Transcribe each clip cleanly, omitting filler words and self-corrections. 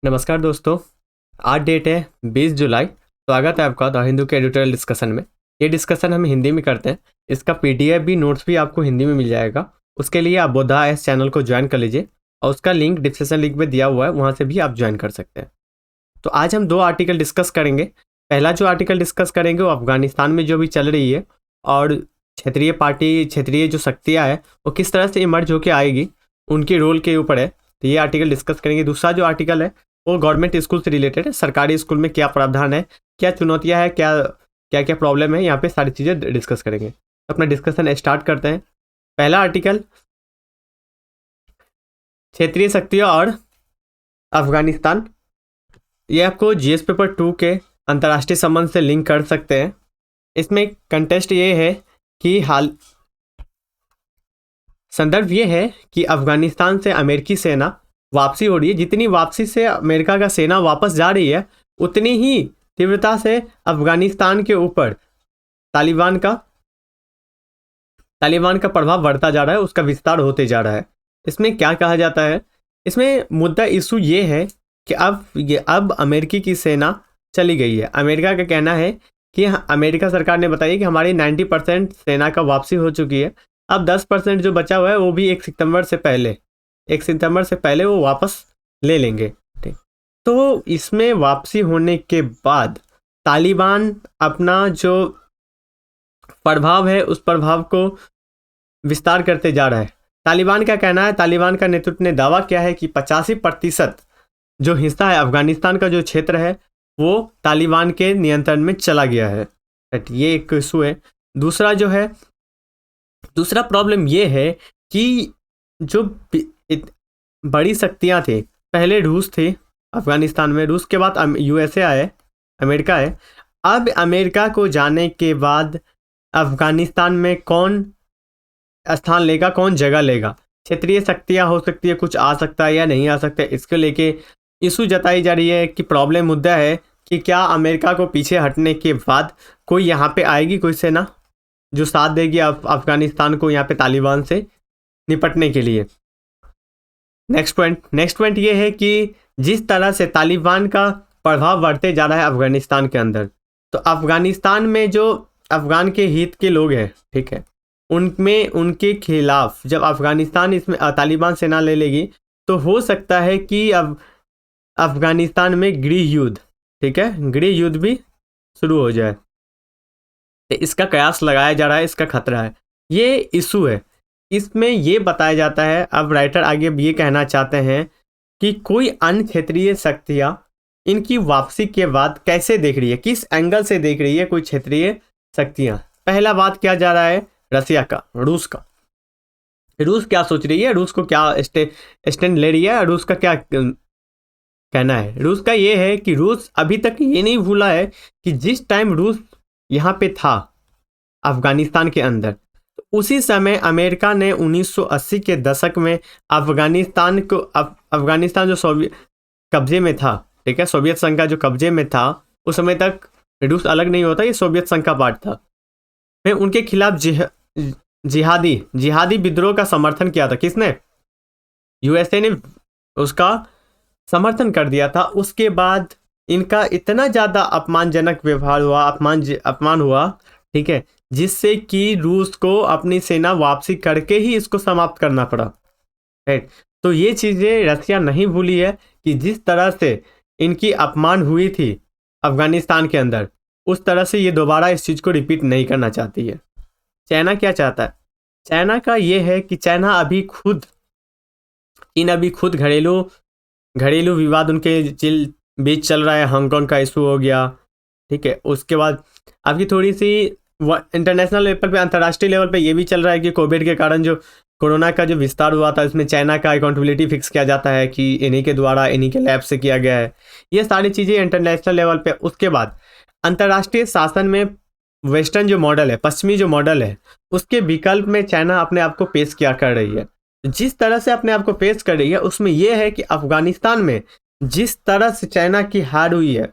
नमस्कार दोस्तों। आज डेट है 20 जुलाई। स्वागत है आपका द हिंदू के एडिटोरियल डिस्कशन में। ये डिस्कशन हम हिंदी में करते हैं। इसका पीडीएफ भी नोट्स भी आपको हिंदी में मिल जाएगा। उसके लिए आप बोधा एस चैनल को ज्वाइन कर लीजिए और उसका लिंक डिस्क्रिप्शन लिंक में दिया हुआ है, वहाँ से भी आप ज्वाइन कर सकते हैं। तो आज हम दो आर्टिकल डिस्कस करेंगे। पहला जो आर्टिकल डिस्कस करेंगे वो अफगानिस्तान में जो भी चल रही है और क्षेत्रीय पार्टी, क्षेत्रीय जो शक्तियाँ हैं वो किस तरह से इमर्ज होकर आएगी, उनके रोल के ऊपर है। तो ये आर्टिकल डिस्कस करेंगे। दूसरा जो आर्टिकल है वो गवर्नमेंट स्कूल से रिलेटेड है। सरकारी स्कूल में क्या प्रावधान है, क्या चुनौतियां हैं, क्या क्या क्या प्रॉब्लम है, यहाँ पे सारी चीज़ें डिस्कस करेंगे। तो अपना डिस्कशन स्टार्ट करते हैं। पहला आर्टिकल, क्षेत्रीय शक्तियां और अफगानिस्तान। ये आपको जीएस पेपर 2 के अंतर्राष्ट्रीय संबंध से लिंक कर सकते हैं। इसमें कंटेस्ट ये है कि हाल संदर्भ ये है कि अफगानिस्तान से अमेरिकी सेना वापसी हो रही है। जितनी वापसी से अमेरिका का सेना वापस जा रही है उतनी ही तीव्रता से अफगानिस्तान के ऊपर तालिबान का प्रभाव बढ़ता जा रहा है, उसका विस्तार होते जा रहा है। इसमें क्या कहा जाता है, इसमें मुद्दा इशू ये है कि अब अमेरिकी की सेना चली गई है। अमेरिका का कहना है कि अमेरिका सरकार ने बताया कि हमारी 90% सेना का वापसी हो चुकी है। अब 10% जो बचा हुआ है वो भी 1 सितंबर से पहले वो वापस ले लेंगे। ठीक, तो इसमें वापसी होने के बाद तालिबान अपना जो प्रभाव है उस प्रभाव को विस्तार करते जा रहा है। तालिबान का कहना है, तालिबान का नेतृत्व ने दावा किया है कि 85% जो हिस्सा है अफगानिस्तान का, जो क्षेत्र है वो तालिबान के नियंत्रण में चला गया है। ये एक इशू है। दूसरा प्रॉब्लम ये है कि जो बड़ी शक्तियां थी, पहले रूस थी अफगानिस्तान में, रूस के बाद यूएसए आए, अमेरिका है। अब अमेरिका को जाने के बाद अफगानिस्तान में कौन स्थान लेगा, कौन जगह लेगा। क्षेत्रीय शक्तियां हो सकती है, कुछ आ सकता है या नहीं आ सकता है, इसको लेके इशू जताई जा रही है कि प्रॉब्लम मुद्दा है कि क्या अमेरिका को पीछे हटने के बाद कोई यहाँ पे आएगी, कोई सेना जो साथ देगी अफगानिस्तान को यहाँ पे तालिबान से निपटने के लिए। नेक्स्ट पॉइंट ये है कि जिस तरह से तालिबान का प्रभाव बढ़ते जा रहा है अफगानिस्तान के अंदर, तो अफगानिस्तान में जो अफगान के हित के लोग हैं, ठीक है, उनमें उनके खिलाफ जब अफगानिस्तान इसमें तालिबान सेना ले लेगी तो हो सकता है कि अब अफगानिस्तान में गृह युद्ध, ठीक है, गृह युद्ध भी शुरू हो जाए। इसका कयास लगाया जा रहा है, इसका खतरा है, ये इशू है। इसमें ये बताया जाता है, अब राइटर आगे ये कहना चाहते हैं कि कोई अन्य क्षेत्रीय शक्तियाँ इनकी वापसी के बाद कैसे देख रही है, किस एंगल से देख रही है कोई क्षेत्रीय शक्तियाँ। पहला बात क्या जा रहा है, रसिया का, रूस का। रूस क्या सोच रही है, रूस को क्या स्टैंड ले रही है, रूस का क्या कहना है। रूस का ये है कि रूस अभी तक ये नहीं भूला है कि जिस टाइम रूस यहाँ पे था अफगानिस्तान के अंदर, उसी समय अमेरिका ने 1980 के दशक में अफगानिस्तान जो सोवियत कब्जे में था, ठीक है, सोवियत संघ का जो कब्जे में था, उस समय तक रूस अलग नहीं होता, ये सोवियत संघ का पार्ट था। फिर उनके खिलाफ जिहादी विद्रोह का समर्थन किया था। किसने? यूएसए ने उसका समर्थन कर दिया था। उसके बाद इनका इतना ज़्यादा अपमानजनक व्यवहार हुआ, अपमान हुआ, ठीक है, जिससे कि रूस को अपनी सेना वापसी करके ही इसको समाप्त करना पड़ा। राइट, तो ये चीज़ें रसिया नहीं भूली है कि जिस तरह से इनकी अपमान हुई थी अफगानिस्तान के अंदर, उस तरह से ये दोबारा इस चीज़ को रिपीट नहीं करना चाहती है। चाइना क्या चाहता है? चाइना का ये है कि चाइना अभी खुद घरेलू विवाद उनके बीच चल रहा है। हांगकांग का इशू हो गया, ठीक है, उसके बाद अभी थोड़ी सी इंटरनेशनल लेवल पे, अंतर्राष्ट्रीय लेवल पे ये भी चल रहा है कि कोविड के कारण जो कोरोना का जो विस्तार हुआ था, इसमें चाइना का अकाउंटेबिलिटी फिक्स किया जाता है कि इन्हीं के द्वारा, इन्हीं के लैब से किया गया है। ये सारी चीज़ें इंटरनेशनल लेवल पे। उसके बाद अंतर्राष्ट्रीय शासन में वेस्टर्न जो मॉडल है, पश्चिमी जो मॉडल है, उसके विकल्प में चाइना अपने आप को पेश किया कर रही है। जिस तरह से अपने आप को पेश कर रही है उसमें यह है कि अफगानिस्तान में जिस तरह से चाइना की हार हुई है,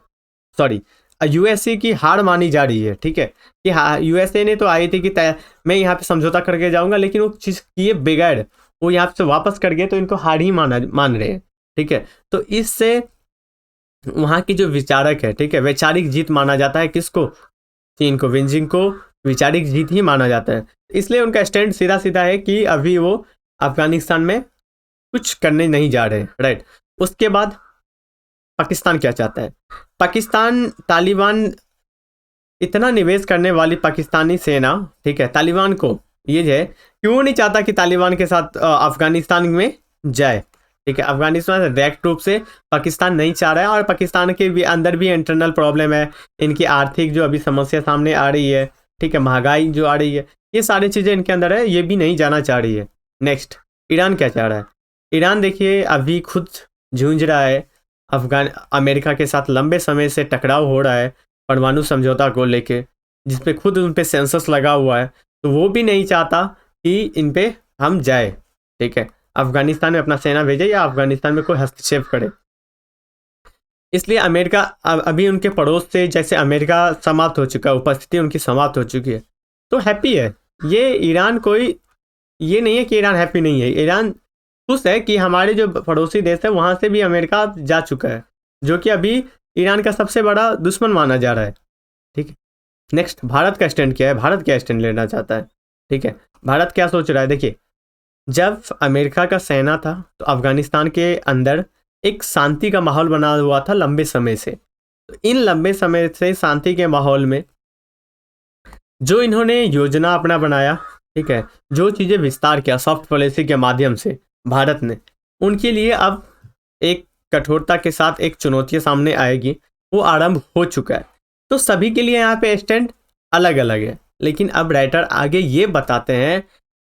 यूएसए की हार मानी जा रही है, ठीक है, कि यूएसए ने तो आई थी कि मैं यहाँ पे समझौता करके जाऊंगा, लेकिन वो चीज़ किए बिगड़, वो यहाँ से वापस कर गए, तो इनको हार ही मान रहे हैं, ठीक है। तो इससे वहाँ की जो विचारक है, ठीक है, वैचारिक जीत माना जाता है किसको, चीन को, बेजिंग को वैचारिक जीत ही माना जाता है। इसलिए उनका स्टैंड सीधा सीधा है कि अभी वो अफगानिस्तान में कुछ करने नहीं जा रहे, राइट। उसके बाद पाकिस्तान क्या चाहता है, पाकिस्तान तालिबान, इतना निवेश करने वाली पाकिस्तानी सेना, ठीक है, तालिबान को ये है क्यों नहीं चाहता कि तालिबान के साथ अफगानिस्तान में जाए, ठीक है। अफगानिस्तान डायरेक्ट रूप से पाकिस्तान नहीं चाह रहा है, और पाकिस्तान के भी अंदर भी इंटरनल प्रॉब्लम है, इनकी आर्थिक जो अभी समस्या सामने आ रही है, ठीक है, महंगाई जो आ रही है, ये सारी चीज़ें इनके अंदर है, ये भी नहीं जाना चाह रही है। नेक्स्ट, ईरान क्या चाह रहा है, ईरान देखिए अभी खुद जूझ रहा है अमेरिका के साथ, लंबे समय से टकराव हो रहा है परमाणु समझौता को लेके, जिसपे खुद उन पे सेंसस लगा हुआ है, तो वो भी नहीं चाहता कि इन पे हम जाए, ठीक है, अफगानिस्तान में अपना सेना भेजे या अफगानिस्तान में कोई हस्तक्षेप करे। इसलिए अमेरिका अभी उनके पड़ोस से, जैसे अमेरिका समाप्त हो चुका है, उपस्थिति उनकी समाप्त हो चुकी है, तो हैप्पी है ये ईरान। कोई ये नहीं है कि ईरान हैप्पी नहीं है, ईरान खुश है कि हमारे जो पड़ोसी देश है वहाँ से भी अमेरिका जा चुका है, जो कि अभी ईरान का सबसे बड़ा दुश्मन माना जा रहा है, ठीक है। नेक्स्ट, भारत का स्टैंड क्या है, भारत क्या स्टैंड लेना चाहता है, ठीक है, भारत क्या सोच रहा है। देखिए, जब अमेरिका का सेना था तो अफगानिस्तान के अंदर एक शांति का माहौल बना हुआ था लंबे समय से, तो इन लंबे समय से शांति के माहौल में जो इन्होंने योजना अपना बनाया, ठीक है, जो चीज़ें विस्तार किया सॉफ्ट पॉलिसी के माध्यम से भारत ने, उनके लिए अब एक कठोरता के साथ एक चुनौती सामने आएगी, वो आरंभ हो चुका है। तो सभी के लिए यहाँ पे स्टैंड अलग अलग है, लेकिन अब राइटर आगे ये बताते हैं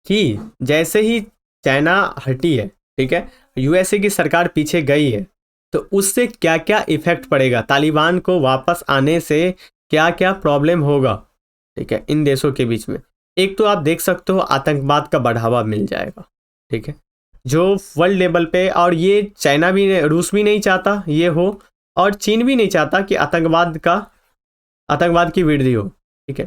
कि जैसे ही चाइना हटी है, ठीक है, यूएसए की सरकार पीछे गई है, तो उससे क्या क्या इफेक्ट पड़ेगा, तालिबान को वापस आने से क्या क्या प्रॉब्लम होगा, ठीक है, इन देशों के बीच में। एक तो आप देख सकते हो आतंकवाद का बढ़ावा मिल जाएगा, ठीक है, जो वर्ल्ड लेवल पे, और ये चाइना भी, रूस भी नहीं चाहता ये हो, और चीन भी नहीं चाहता कि आतंकवाद की वृद्धि हो, ठीक है।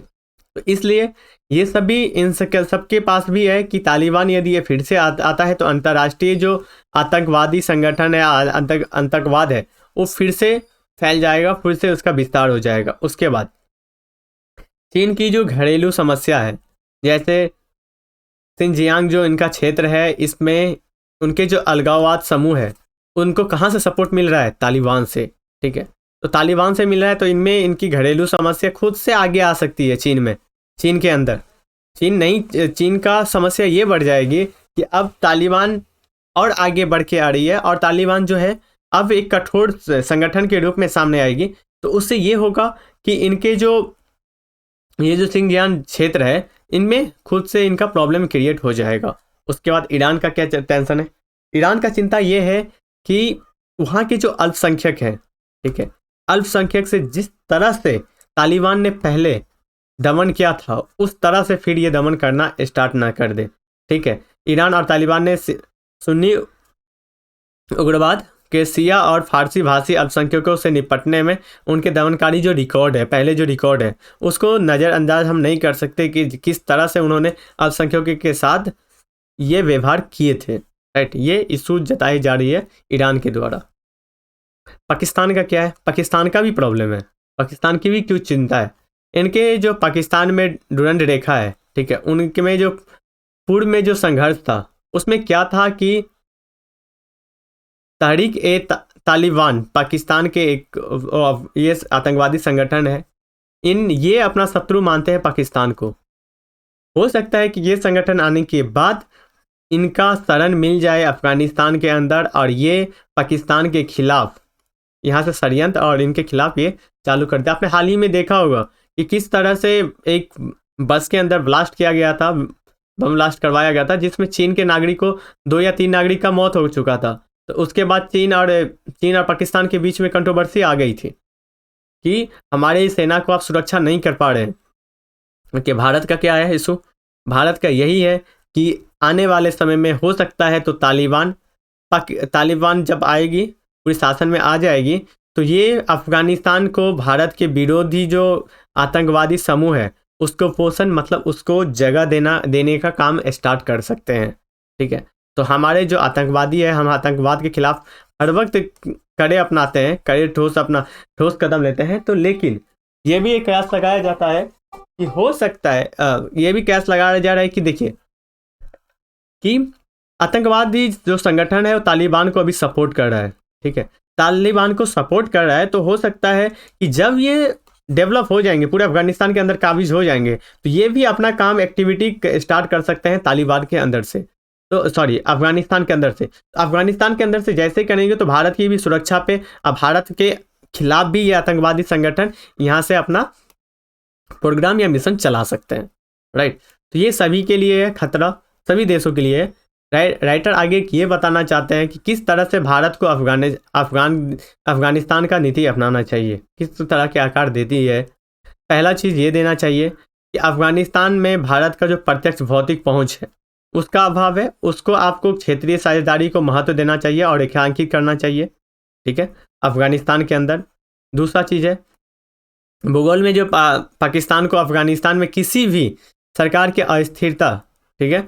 तो इसलिए ये सभी इन सबके पास भी है कि तालिबान यदि ये फिर से आता है तो अंतर्राष्ट्रीय जो आतंकवादी संगठन है, आतंकवाद है, वो फिर से फैल जाएगा, फिर से उसका विस्तार हो जाएगा। उसके बाद चीन की जो घरेलू समस्या है, जैसे सिंजियांग जो इनका क्षेत्र है, इसमें उनके जो अलगाववाद समूह है, उनको कहाँ से सपोर्ट मिल रहा है, तालिबान से, ठीक है। तो तालिबान से मिल रहा है, तो इनमें इनकी घरेलू समस्या खुद से आगे आ सकती है चीन में, चीन के अंदर। चीन का समस्या ये बढ़ जाएगी कि अब तालिबान और आगे बढ़ के आ रही है, और तालिबान जो है अब एक कठोर संगठन के रूप में सामने आएगी। तो उससे ये होगा कि इनके ये जो सिंजियांग क्षेत्र है, इनमें खुद से इनका प्रॉब्लम क्रिएट हो जाएगा। उसके बाद ईरान का क्या टेंशन है, ईरान का चिंता ये है कि वहाँ के जो अल्पसंख्यक हैं, ठीक है, अल्पसंख्यक से जिस तरह से तालिबान ने पहले दमन किया था, उस तरह से फिर ये दमन करना स्टार्ट ना कर दे, ठीक है। ईरान और तालिबान ने सुन्नी उग्रवाद के शिया और फारसी भाषी अल्पसंख्यकों से निपटने में उनके दमनकारी जो रिकॉर्ड है, पहले जो रिकॉर्ड है, उसको नज़रअंदाज हम नहीं कर सकते कि किस तरह से उन्होंने अल्पसंख्यकों के साथ ये व्यवहार किए थे, राइट। ये इशू जताई जा रही है ईरान के द्वारा। पाकिस्तान का क्या है, पाकिस्तान का भी प्रॉब्लम है, पाकिस्तान की भी क्यों चिंता है। इनके जो पाकिस्तान में डुरंड रेखा है, ठीक है, उनके में जो पूर्व में जो संघर्ष था, उसमें क्या था कि तहरीक ए तालिबान पाकिस्तान के एक ये आतंकवादी संगठन है, ये अपना शत्रु मानते हैं पाकिस्तान को। हो सकता है कि ये संगठन आने के बाद इनका शरण मिल जाए अफगानिस्तान के अंदर, और ये पाकिस्तान के खिलाफ यहाँ से षड्यंत्र और इनके खिलाफ ये चालू कर दिया। आपने हाल ही में देखा होगा कि किस तरह से एक बस के अंदर ब्लास्ट किया गया था, बम ब्लास्ट करवाया गया था, जिसमें चीन के नागरिकों 2 या 3 नागरिक का मौत हो चुका था। तो उसके बाद चीन और पाकिस्तान के बीच में कंट्रोवर्सी आ गई थी कि हमारे सेना को आप सुरक्षा नहीं कर पा रहे हैं। कि भारत का क्या है इशू, भारत का यही है कि आने वाले समय में हो सकता है तो तालिबान जब आएगी, पूरी शासन में आ जाएगी, तो ये अफगानिस्तान को भारत के विरोधी जो आतंकवादी समूह है उसको पोषण, मतलब उसको जगह देने का काम स्टार्ट कर सकते हैं, ठीक है। तो हमारे जो आतंकवादी है, हम आतंकवाद के खिलाफ हर वक्त कड़े अपनाते हैं, कड़े ठोस कदम लेते हैं। तो लेकिन ये भी एक कयास लगाया जाता है कि हो सकता है, ये भी कयास लगाया जा रहा है कि देखिए कि आतंकवादी जो संगठन है वो तालिबान को अभी सपोर्ट कर रहा है, ठीक है, तालिबान को सपोर्ट कर रहा है। तो हो सकता है कि जब ये डेवलप हो जाएंगे, पूरे अफगानिस्तान के अंदर काबिज हो जाएंगे, तो ये भी अपना काम एक्टिविटी स्टार्ट कर सकते हैं तालिबान के अंदर से, तो सॉरी अफगानिस्तान के अंदर से। तो अफगानिस्तान के अंदर से जैसे करेंगे तो भारत की भी सुरक्षा पे, अब भारत के खिलाफ भी ये आतंकवादी संगठन यहाँ से अपना प्रोग्राम या मिशन चला सकते हैं, राइट। तो ये सभी के लिए है खतरा, सभी देशों के लिए है। राइटर आगे ये बताना चाहते हैं कि किस तरह से भारत को अफगानिस्तान का नीति अपनाना चाहिए, किस तरह के आकार देती है। पहला चीज़ ये देना चाहिए कि अफगानिस्तान में भारत का जो प्रत्यक्ष भौतिक पहुंच है उसका अभाव है, उसको आपको क्षेत्रीय साझेदारी को महत्व देना चाहिए और रेखांकित करना चाहिए, ठीक है, अफगानिस्तान के अंदर। दूसरा चीज़ है भूगोल में जो पाकिस्तान को अफगानिस्तान में किसी भी सरकार की अस्थिरता, ठीक है,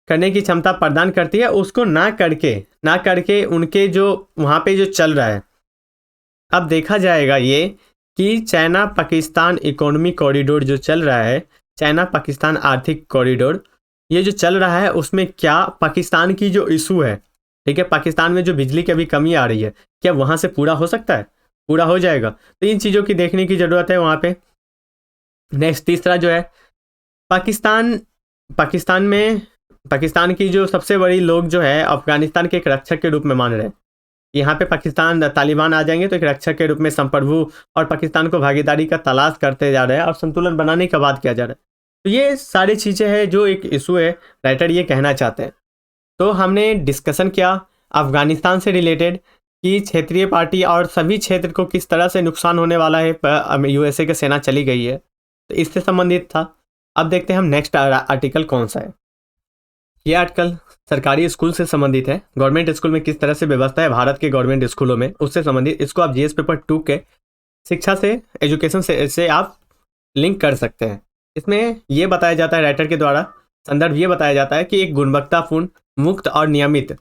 करने की क्षमता प्रदान करती है, उसको ना करके उनके जो वहाँ पे जो चल रहा है, अब देखा जाएगा ये कि चाइना पाकिस्तान इकोनॉमी कॉरिडोर जो चल रहा है, चाइना पाकिस्तान आर्थिक कॉरिडोर, ये जो चल रहा है उसमें क्या पाकिस्तान की जो इशू है, ठीक है, पाकिस्तान में जो बिजली की अभी कमी आ रही है, क्या वहाँ से पूरा हो सकता है, पूरा हो जाएगा। तो इन चीज़ों की देखने की ज़रूरत है वहाँ पे। नेक्स्ट तीसरा जो है पाकिस्तान की जो सबसे बड़ी लोग जो है अफगानिस्तान के एक रक्षक के रूप में मान रहे हैं। यहाँ पे पाकिस्तान तालिबान आ जाएंगे तो एक रक्षक के रूप में संप्रभु और पाकिस्तान को भागीदारी का तलाश करते जा रहे हैं और संतुलन बनाने का बात किया जा रहा है। तो ये सारी चीज़ें हैं जो एक इशू है, राइटर ये कहना चाहते हैं। तो हमने डिस्कशन किया अफगानिस्तान से रिलेटेड कि क्षेत्रीय पार्टी और सभी क्षेत्र को किस तरह से नुकसान होने वाला है, यूएसए की सेना चली गई है, तो इससे संबंधित था। अब देखते हैं हम नेक्स्ट आर्टिकल कौन सा है। ये आर्टिकल सरकारी स्कूल से संबंधित है, गवर्नमेंट स्कूल में किस तरह से व्यवस्था है भारत के गवर्नमेंट स्कूलों में, उससे संबंधित। इसको आप जीएस पेपर 2 के शिक्षा से, एजुकेशन से आप लिंक कर सकते हैं। इसमें यह बताया जाता है, राइटर के द्वारा संदर्भ ये बताया जाता है कि एक गुणवत्तापूर्ण, मुक्त और नियमित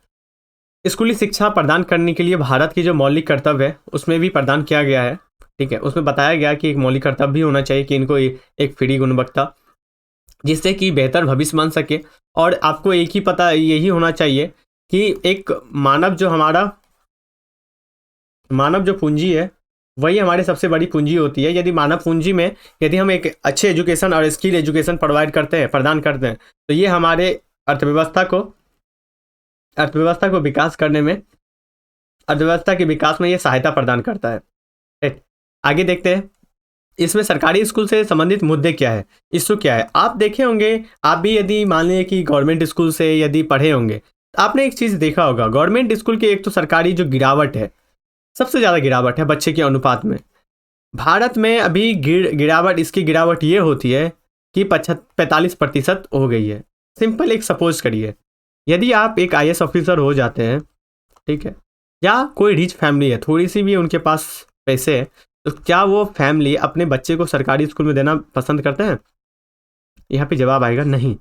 स्कूली शिक्षा प्रदान करने के लिए भारत की जो मौलिक कर्तव्य है उसमें भी प्रदान किया गया है, ठीक है। उसमें बताया गया कि एक मौलिक कर्तव्य भी होना चाहिए कि इनको एक फ्री गुणवत्ता, जिससे कि बेहतर भविष्य बन सके। और आपको एक ही पता यही होना चाहिए कि एक मानव जो पूंजी है वही हमारी सबसे बड़ी पूंजी होती है। यदि मानव पूंजी में यदि हम एक अच्छे एजुकेशन और स्किल एजुकेशन प्रदान करते हैं तो ये हमारे अर्थव्यवस्था को विकास करने में, अर्थव्यवस्था के विकास में ये सहायता प्रदान करता है। आगे देखते हैं इसमें सरकारी स्कूल से संबंधित मुद्दे क्या है, इशू क्या है। आप देखे होंगे, आप भी यदि मान लीजिए कि गवर्नमेंट स्कूल से यदि पढ़े होंगे तो आपने एक चीज़ देखा होगा, गवर्नमेंट स्कूल की एक तो सरकारी जो गिरावट है, सबसे ज़्यादा गिरावट है बच्चे के अनुपात में। भारत में अभी इसकी गिरावट ये होती है कि 45% हो गई है। सिंपल एक सपोज करिए, यदि आप एक IAS ऑफिसर हो जाते हैं, ठीक है, या कोई रिच फैमिली है, थोड़ी सी भी उनके पास पैसे है, तो क्या वो फैमिली अपने बच्चे को सरकारी स्कूल में देना पसंद करते हैं? यहाँ पे जवाब आएगा नहीं।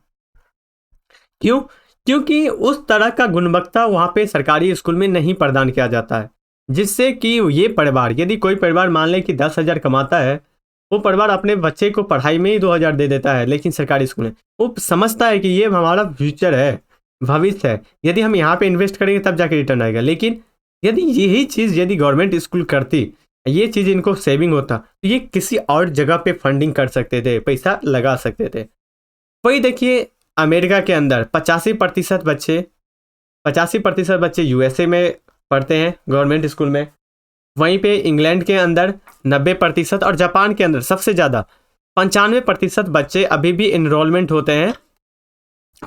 क्यों? क्योंकि उस तरह का गुणवत्ता वहाँ पे सरकारी स्कूल में नहीं प्रदान किया जाता है, जिससे कि ये परिवार, यदि कोई परिवार मान ले कि 10,000 कमाता है, वो परिवार अपने बच्चे को पढ़ाई में ही 2,000 दे देता है, लेकिन सरकारी स्कूल में वो समझता है कि ये हमारा फ्यूचर है, भविष्य है, यदि हम यहाँ पे इन्वेस्ट करेंगे तब जाके रिटर्न आएगा। लेकिन यदि यही चीज़ यदि गवर्नमेंट स्कूल करती, ये चीज़ इनको सेविंग होता, तो ये किसी और जगह पे फंडिंग कर सकते थे, पैसा लगा सकते थे। वही देखिए अमेरिका के अंदर 85% बच्चे यूएसए में पढ़ते हैं गवर्नमेंट स्कूल में। वहीं पे इंग्लैंड के अंदर 90% और जापान के अंदर सबसे ज़्यादा 95% बच्चे अभी भी इनरोलमेंट होते हैं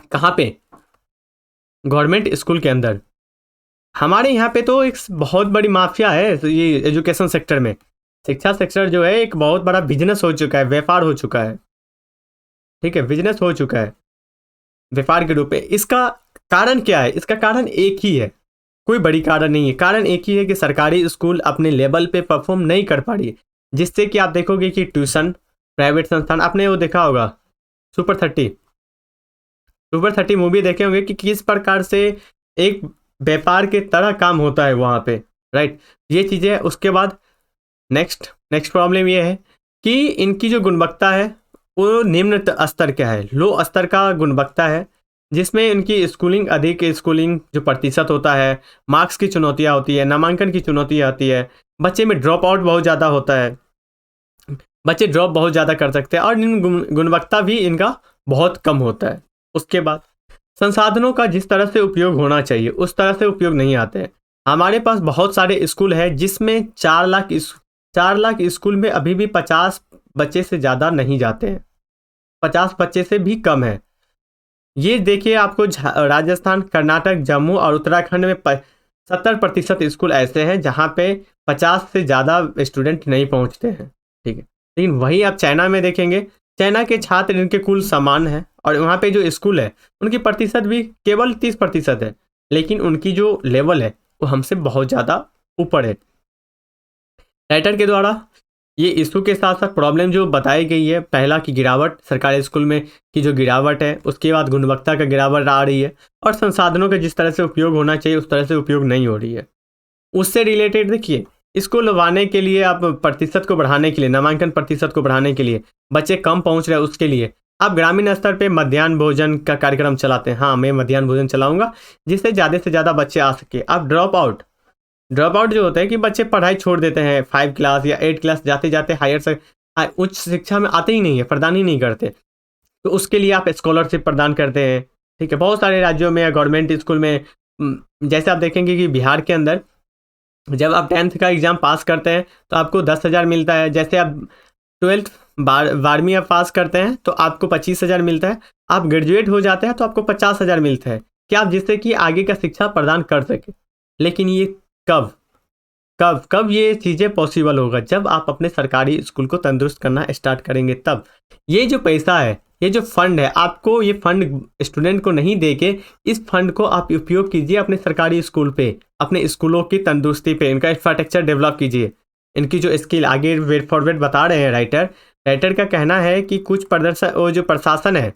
कहाँ पे? गवर्नमेंट स्कूल के अंदर। हमारे यहाँ पे तो एक बहुत बड़ी माफिया है ये एजुकेशन सेक्टर में। शिक्षा सेक्टर जो है एक बहुत बड़ा बिजनेस हो चुका है, व्यापार हो चुका है, ठीक है, बिजनेस हो चुका है व्यापार के रूप में। इसका कारण क्या है? इसका कारण एक ही है, कोई बड़ी कारण नहीं है। कारण एक ही है कि सरकारी स्कूल अपने लेवल पे परफॉर्म नहीं कर पा रही है, जिससे कि आप देखोगे कि ट्यूशन, प्राइवेट संस्थान, आपने वो देखा होगा सुपर 30 मूवी देखे होंगे कि किस प्रकार से एक व्यापार के तरह काम होता है वहाँ पे, राइट। ये चीज़ें है। उसके बाद नेक्स्ट प्रॉब्लम ये है कि इनकी जो गुणवत्ता है वो निम्न स्तर का है, लो स्तर का गुणवत्ता है, जिसमें इनकी स्कूलिंग जो प्रतिशत होता है, मार्क्स की चुनौतियाँ होती है, नामांकन की चुनौतियाँ आती है, बच्चे में ड्रॉप आउट बहुत ज़्यादा होता है, बच्चे ड्रॉप बहुत ज़्यादा कर सकते हैं, और गुणवत्ता भी इनका बहुत कम होता है। उसके बाद संसाधनों का जिस तरह से उपयोग होना चाहिए उस तरह से उपयोग नहीं आते हैं। हमारे पास बहुत सारे स्कूल हैं जिसमें 4 लाख स्कूल में अभी भी 50 बच्चे से ज़्यादा नहीं जाते हैं, 50 बच्चे से भी कम है। ये देखिए, आपको राजस्थान, कर्नाटक, जम्मू और उत्तराखंड में 70% स्कूल ऐसे हैं जहाँ पे 50 से ज़्यादा स्टूडेंट नहीं पहुँचते हैं, ठीक है। लेकिन वही आप चाइना में देखेंगे, चाइना के छात्र इनके कुल समान है, और वहाँ पे जो स्कूल है उनकी प्रतिशत भी केवल 30% है, लेकिन उनकी जो लेवल है वो हमसे बहुत ज़्यादा ऊपर है। राइटर के द्वारा ये इशू के साथ साथ प्रॉब्लम जो बताई गई है, पहला की गिरावट, सरकारी स्कूल में की जो गिरावट है, उसके बाद गुणवत्ता का गिरावट आ रही है, और संसाधनों का जिस तरह से उपयोग होना चाहिए उस तरह से उपयोग नहीं हो रही है। उससे रिलेटेड देखिए, इसको लगवाने के लिए, आप प्रतिशत को बढ़ाने के लिए, नामांकन प्रतिशत को बढ़ाने के लिए, बच्चे कम पहुंच रहे हैं उसके लिए आप ग्रामीण स्तर पे मध्याह्न भोजन का कार्यक्रम चलाते हैं। हाँ, मैं मध्याह्न भोजन चलाऊंगा जिससे ज़्यादा से ज़्यादा बच्चे आ सके। आप ड्रॉप आउट जो होता है कि बच्चे पढ़ाई छोड़ देते हैं, 5 क्लास या 8 क्लास जाते जाते उच्च शिक्षा में आते ही नहीं है, प्रदान ही नहीं करते, तो उसके लिए आप स्कॉलरशिप प्रदान करते हैं, ठीक है। बहुत सारे राज्यों में गवर्नमेंट स्कूल में जैसे आप देखेंगे कि बिहार के अंदर जब आप 10th का एग्ज़ाम पास करते हैं तो आपको 10,000 मिलता है। जैसे आप 12th 12वीं आप पास करते हैं तो आपको 25,000 मिलता है। आप ग्रेजुएट हो जाते हैं तो आपको 50,000 मिलता है, क्या आप जिससे कि आगे का शिक्षा प्रदान कर सके। लेकिन ये कब कब ये चीज़ें पॉसिबल होगा? जब आप अपने सरकारी स्कूल को तंदुरुस्त करना स्टार्ट करेंगे तब। ये जो पैसा है, ये जो फंड है, आपको ये फंड स्टूडेंट को नहीं दे के इस फंड को आप उपयोग कीजिए अपने सरकारी स्कूल पे, अपने स्कूलों की तंदुरुस्ती पे, इनका इंफ्रास्ट्रक्चर डेवलप कीजिए, इनकी जो स्किल आगे वे फॉरवर्ड बता रहे हैं राइटर का कहना है कि कुछ वो जो प्रशासन है,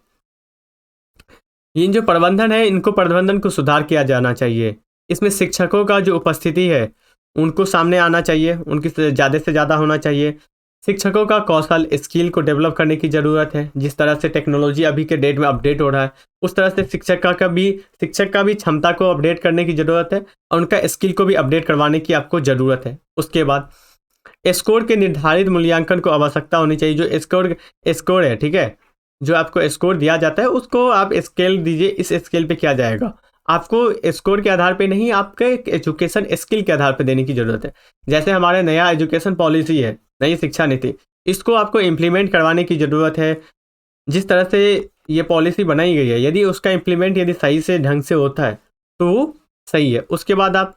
इन जो प्रबंधन है, इनको प्रबंधन को सुधार किया जाना चाहिए। इसमें शिक्षकों का जो उपस्थिति है उनको सामने आना चाहिए, उनकी ज़्यादा से ज़्यादा होना चाहिए। शिक्षकों का कौशल स्किल को डेवलप करने की ज़रूरत है। जिस तरह से टेक्नोलॉजी अभी के डेट में अपडेट हो रहा है उस तरह से शिक्षक का भी क्षमता को अपडेट करने की ज़रूरत है, और उनका स्किल को भी अपडेट करवाने की आपको ज़रूरत है। उसके बाद स्कोर के निर्धारित मूल्यांकन को आवश्यकता होनी चाहिए। जो स्कोर है, ठीक है, जो आपको स्कोर दिया जाता है उसको आप स्केल दीजिए। इस स्केल पे किया जाएगा, आपको स्कोर के आधार पे नहीं, आपके एजुकेशन स्किल के आधार पे देने की ज़रूरत है। जैसे हमारे नया एजुकेशन पॉलिसी है, नई शिक्षा नीति, इसको आपको इम्प्लीमेंट करवाने की ज़रूरत है। जिस तरह से ये पॉलिसी बनाई गई है, यदि उसका इम्प्लीमेंट यदि सही से ढंग से होता है तो वो सही है। उसके बाद आप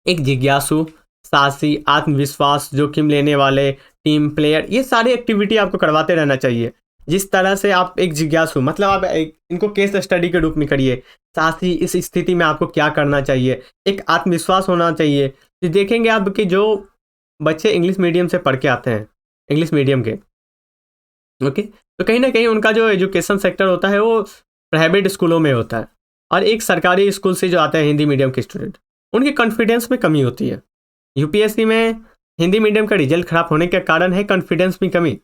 एक जिज्ञासु, साहसी, आत्मविश्वास, जोखिम लेने वाले, टीम प्लेयर, ये सारी एक्टिविटी आपको करवाते रहना चाहिए। जिस तरह से आप एक जिज्ञासु, मतलब आप इनको केस स्टडी के रूप में करिए। साहसी, इस स्थिति में आपको क्या करना चाहिए। एक आत्मविश्वास होना चाहिए। तो देखेंगे आप कि जो बच्चे इंग्लिश मीडियम से पढ़ के आते हैं, इंग्लिश मीडियम के, ओके, तो कहीं ना कहीं उनका जो एजुकेशन सेक्टर होता है वो प्राइवेट स्कूलों में होता है, और एक सरकारी स्कूल से जो आते हैं हिंदी मीडियम के स्टूडेंट, उनके कॉन्फिडेंस में कमी होती है। यूपीएससी में हिंदी मीडियम का रिजल्ट खराब होने का कारण है कॉन्फिडेंस में कमी,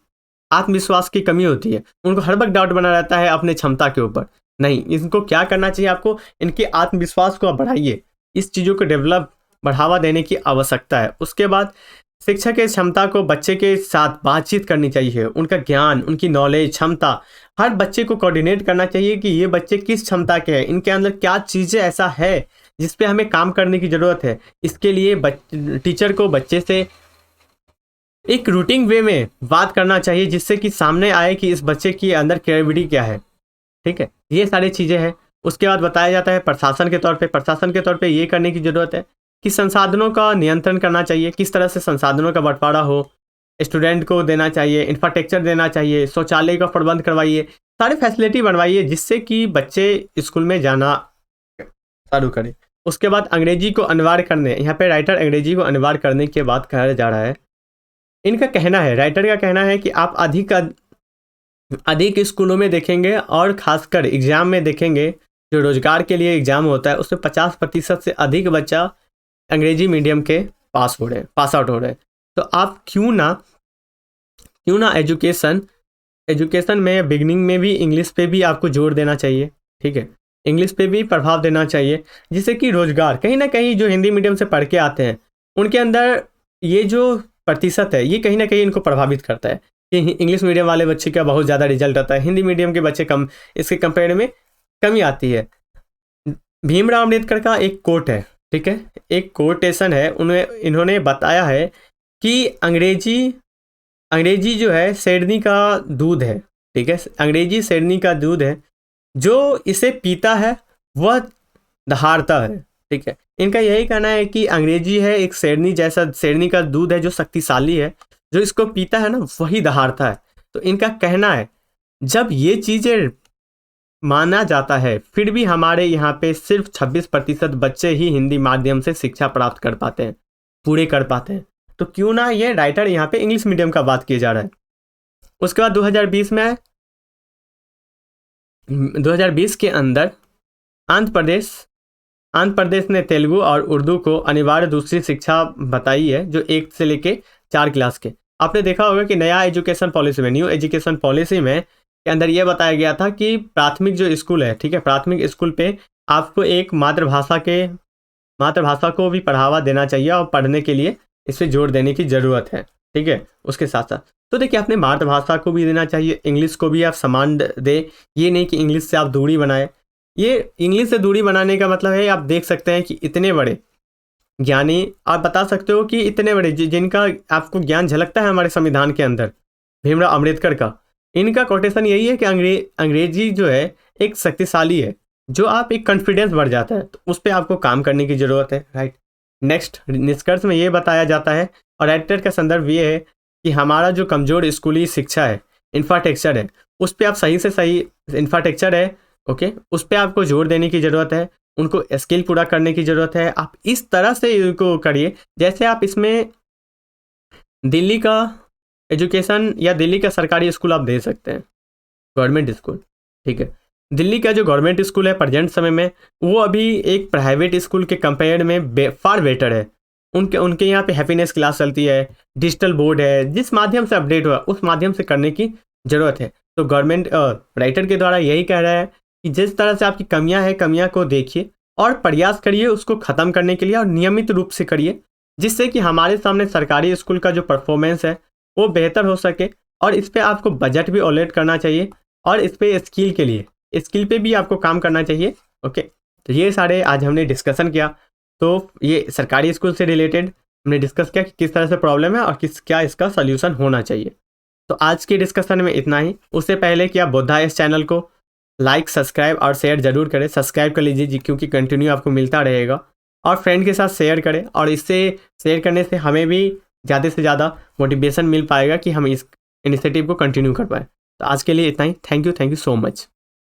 आत्मविश्वास की कमी होती है। उनको हर वक्त डाउट बना रहता है अपने क्षमता के ऊपर। नहीं, इनको क्या करना चाहिए, आपको इनके आत्मविश्वास को बढ़ाइए। इस चीज़ों को बढ़ावा देने की आवश्यकता है। उसके बाद शिक्षक की क्षमता को बच्चे के साथ बातचीत करनी चाहिए। उनका ज्ञान, उनकी नॉलेज, क्षमता, हर बच्चे को कोऑर्डिनेट करना चाहिए कि ये बच्चे किस क्षमता के हैं, इनके अंदर क्या चीज़ें ऐसा है जिस पे हमें काम करने की ज़रूरत है। इसके लिए टीचर को बच्चे से एक रूटीन वे में बात करना चाहिए, जिससे कि सामने आए कि इस बच्चे के अंदर क्रिएटिविटी क्या है, ठीक है। ये सारी चीज़ें हैं। उसके बाद बताया जाता है प्रशासन के तौर पे ये करने की ज़रूरत है कि संसाधनों का नियंत्रण करना चाहिए। किस तरह से संसाधनों का बंटवारा हो, स्टूडेंट को देना चाहिए, इंफ्रास्ट्रक्चर देना चाहिए, शौचालय का प्रबंध करवाइए, सारी फैसिलिटी बनवाइए जिससे कि बच्चे स्कूल में जाना चालू करें। उसके बाद अंग्रेजी को अनिवार्य करने, यहाँ पे राइटर अंग्रेजी को अनिवार्य करने के बाद कहा जा रहा है, इनका कहना है, राइटर का कहना है कि आप अधिक स्कूलों में देखेंगे और खासकर एग्जाम में देखेंगे जो रोजगार के लिए एग्जाम होता है उसमें 50% से अधिक बच्चा अंग्रेजी मीडियम के पास आउट हो रहे हैं। तो आप क्यों ना एजुकेशन में बिगनिंग में भी इंग्लिश पे भी आपको जोर देना चाहिए, ठीक है, इंग्लिश पे भी प्रभाव देना चाहिए, जिससे कि रोजगार कहीं ना कहीं जो हिंदी मीडियम से पढ़ के आते हैं उनके अंदर ये जो प्रतिशत है ये कहीं ना कहीं इनको प्रभावित करता है कि इंग्लिश मीडियम वाले बच्चे का बहुत ज़्यादा रिजल्ट आता है, हिंदी मीडियम के बच्चे कम, इसके कंपेयर में कमी आती है। भीमराव अम्बेडकर का एक कोट है, ठीक है, एक कोटेशन है, इन्होंने बताया है कि अंग्रेजी जो है शेरनी का दूध है, ठीक है, अंग्रेजी शेरनी का दूध है, जो इसे पीता है वह दहाड़ता है, ठीक है। इनका यही कहना है कि अंग्रेजी है एक शेरनी का दूध है जो शक्तिशाली है, जो इसको पीता है ना वही दहाड़ता है। तो इनका कहना है जब ये चीज़ें माना जाता है फिर भी हमारे यहाँ पे सिर्फ 26% बच्चे ही हिंदी माध्यम से शिक्षा प्राप्त कर पाते हैं, पूरे कर पाते हैं, तो क्यों ना ये राइटर यहाँ पे इंग्लिश मीडियम का बात किया जा रहा है। उसके बाद 2020 के अंदर आंध्र प्रदेश ने तेलुगु और उर्दू को अनिवार्य दूसरी शिक्षा बताई है, जो 1 से लेके 4 क्लास के। आपने देखा होगा कि न्यू एजुकेशन पॉलिसी में के अंदर ये बताया गया था कि प्राथमिक जो स्कूल है, ठीक है, प्राथमिक स्कूल पे आपको एक मातृभाषा को भी बढ़ावा देना चाहिए और पढ़ने के लिए इस पर जोर देने की ज़रूरत है, ठीक है। उसके साथ साथ तो देखिए अपने मातृभाषा को भी देना चाहिए, इंग्लिश को भी आप समान दे, ये नहीं कि इंग्लिश से आप दूरी बनाए। ये इंग्लिश से दूरी बनाने का मतलब है आप देख सकते हैं कि इतने बड़े ज्ञानी आप बता सकते हो कि इतने बड़े जिनका आपको ज्ञान झलकता है हमारे संविधान के अंदर, भीमराव अम्बेडकर का, इनका कोटेशन यही है कि अंग्रेजी जो है एक शक्तिशाली है, जो आप एक कॉन्फिडेंस बढ़ जाता है, तो उस पर आपको काम करने की ज़रूरत है, राइट। नेक्स्ट निष्कर्ष में ये बताया जाता है और राइटर का संदर्भ ये है कि हमारा जो कमज़ोर स्कूली शिक्षा है, इंफ्रास्ट्रक्चर है, उस पर आप सही से सही इंफ्रास्ट्रक्चर है, ओके, उस पर आपको जोर देने की ज़रूरत है, उनको स्किल पूरा करने की ज़रूरत है। आप इस तरह से इनको करिए जैसे आप इसमें दिल्ली का एजुकेशन या दिल्ली का सरकारी स्कूल आप दे सकते हैं, गवर्नमेंट स्कूल, ठीक है। दिल्ली का जो गवर्नमेंट स्कूल है प्रेजेंट समय में वो अभी एक प्राइवेट स्कूल के कंपेयर में फार बेटर है। उनके यहाँ पे हैप्पीनेस क्लास चलती है, डिजिटल बोर्ड है, जिस माध्यम से अपडेट हुआ उस माध्यम से करने की ज़रूरत है। तो गवर्नमेंट राइटर के द्वारा यही कह रहा है कि जिस तरह से आपकी कमियां को देखिए और प्रयास करिए उसको ख़त्म करने के लिए, और नियमित रूप से करिए, जिससे कि हमारे सामने सरकारी स्कूल का जो परफॉर्मेंस है वो बेहतर हो सके। और इस पर आपको बजट भी ऑलेट करना चाहिए और इस पर स्किल पे भी आपको काम करना चाहिए, ओके। तो ये सारे आज हमने डिस्कशन किया, तो ये सरकारी स्कूल से रिलेटेड हमने डिस्कस किया कि किस तरह से प्रॉब्लम है और क्या इसका सोल्यूशन होना चाहिए। तो आज के डिस्कशन में इतना ही। उससे पहले कि आप बोधा इस चैनल को लाइक, सब्सक्राइब और शेयर जरूर करें। सब्सक्राइब कर लीजिए क्योंकि कंटिन्यू आपको मिलता रहेगा, और फ्रेंड के साथ शेयर करें, और इससे शेयर करने से हमें भी ज़्यादा से ज़्यादा मोटिवेशन मिल पाएगा कि हम इस इनिशिएटिव को कंटिन्यू कर पाए। तो आज के लिए इतना ही। Thank you so much.